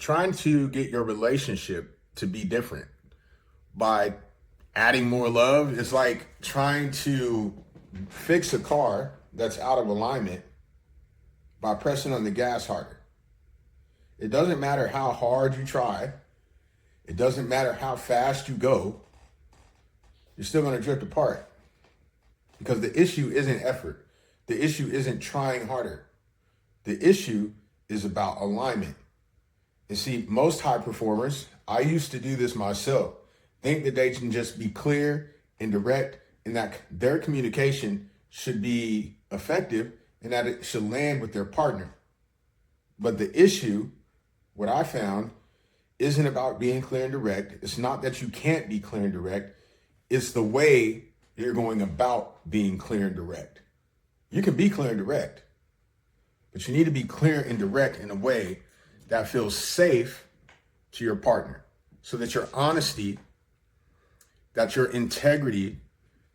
trying to get your relationship to be different by adding more love is like trying to fix a car that's out of alignment by pressing on the gas harder. It doesn't matter how hard you try. It doesn't matter how fast you go. You're still going to drift apart because the issue isn't effort. The issue isn't trying harder. The issue is about alignment. And see, most high performers, I used to do this myself, think that they can just be clear and direct and that their communication should be effective and that it should land with their partner. But the issue, what I found, isn't about being clear and direct. It's not that you can't be clear and direct. It's the way you're going about being clear and direct. You can be clear and direct, but you need to be clear and direct in a way that feels safe to your partner so that your honesty, that your integrity,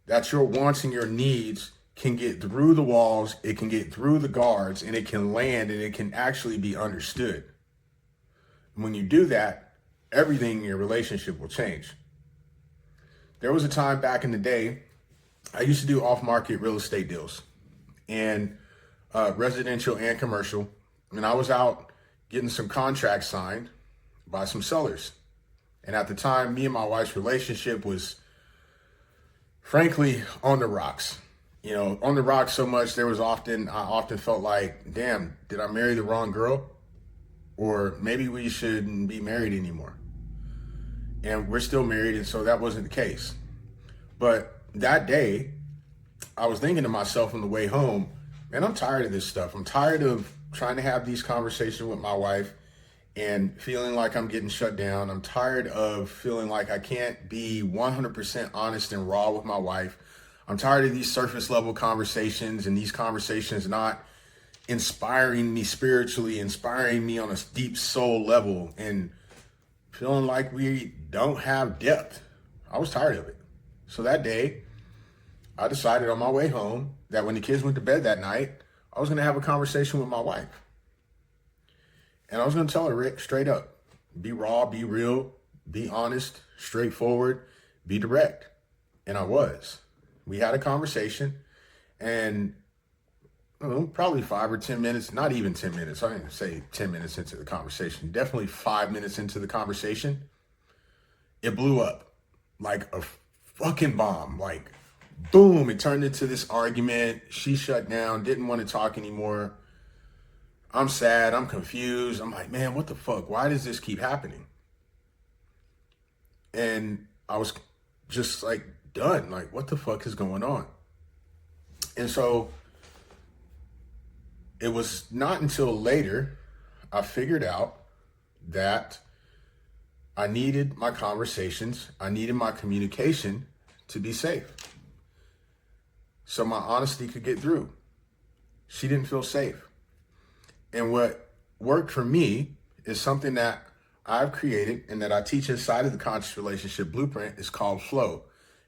that your wants and your needs can get through the walls, it can get through the guards, and it can land and it can actually be understood. And when you do that, everything in your relationship will change. There was a time back in the day, I used to do off-market real estate deals and residential and commercial. And I was out getting some contracts signed by some sellers. And at the time, me and my wife's relationship was frankly on the rocks. You know, on the rocks so much, I often felt like, damn, did I marry the wrong girl? Or maybe we shouldn't be married anymore. And we're still married, and so that wasn't the case. But that day, I was thinking to myself on the way home, man, I'm tired of this stuff. I'm tired of trying to have these conversations with my wife and feeling like I'm getting shut down. I'm tired of feeling like I can't be 100% honest and raw with my wife. I'm tired of these surface level conversations and these conversations not inspiring me spiritually, inspiring me on a deep soul level, and feeling like we don't have depth. I was tired of it. So that day, I decided on my way home that when the kids went to bed that night, I was going to have a conversation with my wife. And I was going to tell her straight up, be raw, be real, be honest, straightforward, be direct. And I was. We had a conversation, and I don't know, probably 5 or 10 minutes, not even 10 minutes. I didn't say 10 minutes into the conversation, definitely 5 minutes into the conversation, it blew up like a fucking bomb. Like, boom, it turned into this argument. She shut down, didn't want to talk anymore. I'm sad, I'm confused. I'm like, man, what the fuck? Why does this keep happening? And I was just like done. Like, what the fuck is going on? And so it was not until later I figured out that I needed my conversations, I needed my communication to be safe, so my honesty could get through. She didn't feel safe. And what worked for me is something that I've created and that I teach inside of the Conscious Relationship Blueprint. Is called flow,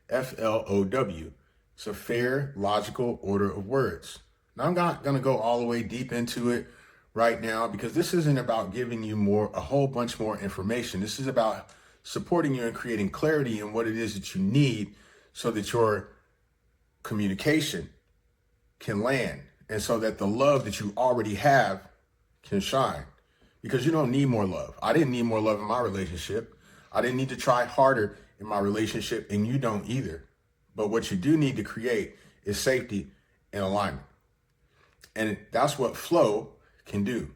FLOW. It's a fair, logical order of words. Now, I'm not going to go all the way deep into it right now because this isn't about giving you a whole bunch more information. This is about supporting you and creating clarity in what it is that you need so that your communication can land and so that the love that you already have can shine, because you don't need more love. I didn't need more love in my relationship. I didn't need to try harder in my relationship, and you don't either. But what you do need to create is safety and alignment. And that's what flow can do.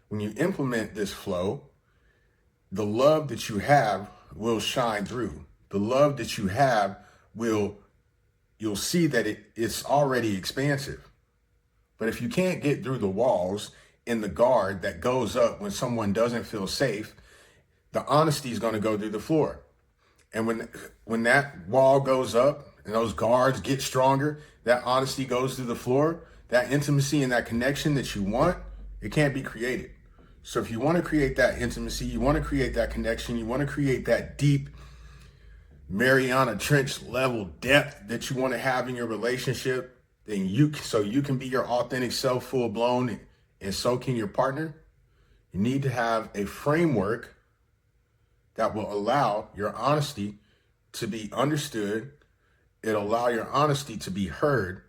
When you implement this flow, the love that you have will shine through. The love that you have you'll see that it's already expansive. But if you can't get through the walls in the guard that goes up when someone doesn't feel safe, the honesty is going to go through the floor. And when that wall goes up and those guards get stronger, that honesty goes through the floor, that intimacy and that connection that you want, it can't be created. So if you want to create that intimacy, you want to create that connection, you want to create that deep Mariana Trench level depth that you want to have in your relationship, then you can be your authentic self full blown, and so can your partner, You need to have a framework that will allow your honesty to be understood. It'll allow your honesty to be heard,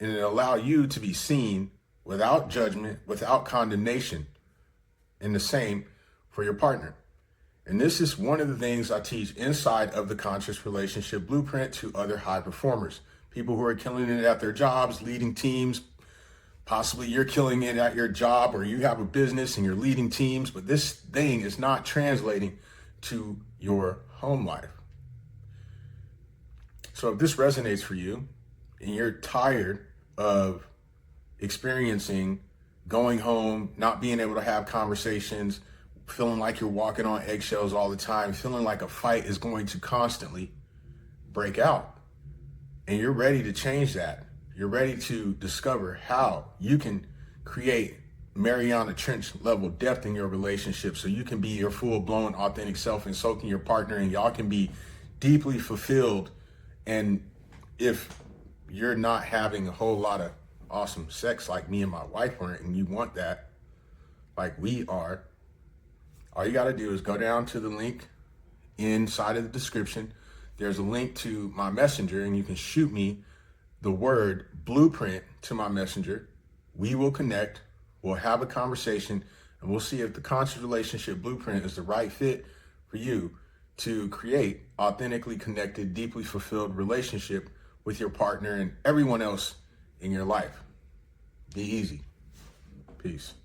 and it'll allow you to be seen without judgment, without condemnation, and the same for your partner. And this is one of the things I teach inside of the Conscious Relationship Blueprint to other high performers, people who are killing it at their jobs, leading teams. Possibly you're killing it at your job, or you have a business and you're leading teams, but this thing is not translating to your home life. So if this resonates for you and you're tired of experiencing going home, not being able to have conversations, feeling like you're walking on eggshells all the time, feeling like a fight is going to constantly break out, and you're ready to change that, you're ready to discover how you can create Mariana Trench level depth in your relationship so you can be your full-blown authentic self and so can your partner, and y'all can be deeply fulfilled. And if you're not having a whole lot of awesome sex like me and my wife weren't, and you want that like we are, all you got to do is go down to the link inside of the description. There's a link to my messenger, and you can shoot me the word blueprint to my messenger. We will connect, we'll have a conversation, and we'll see if the Conscious Relationship Blueprint is the right fit for you to create authentically connected, deeply fulfilled relationship with your partner and everyone else in your life. Be easy. Peace.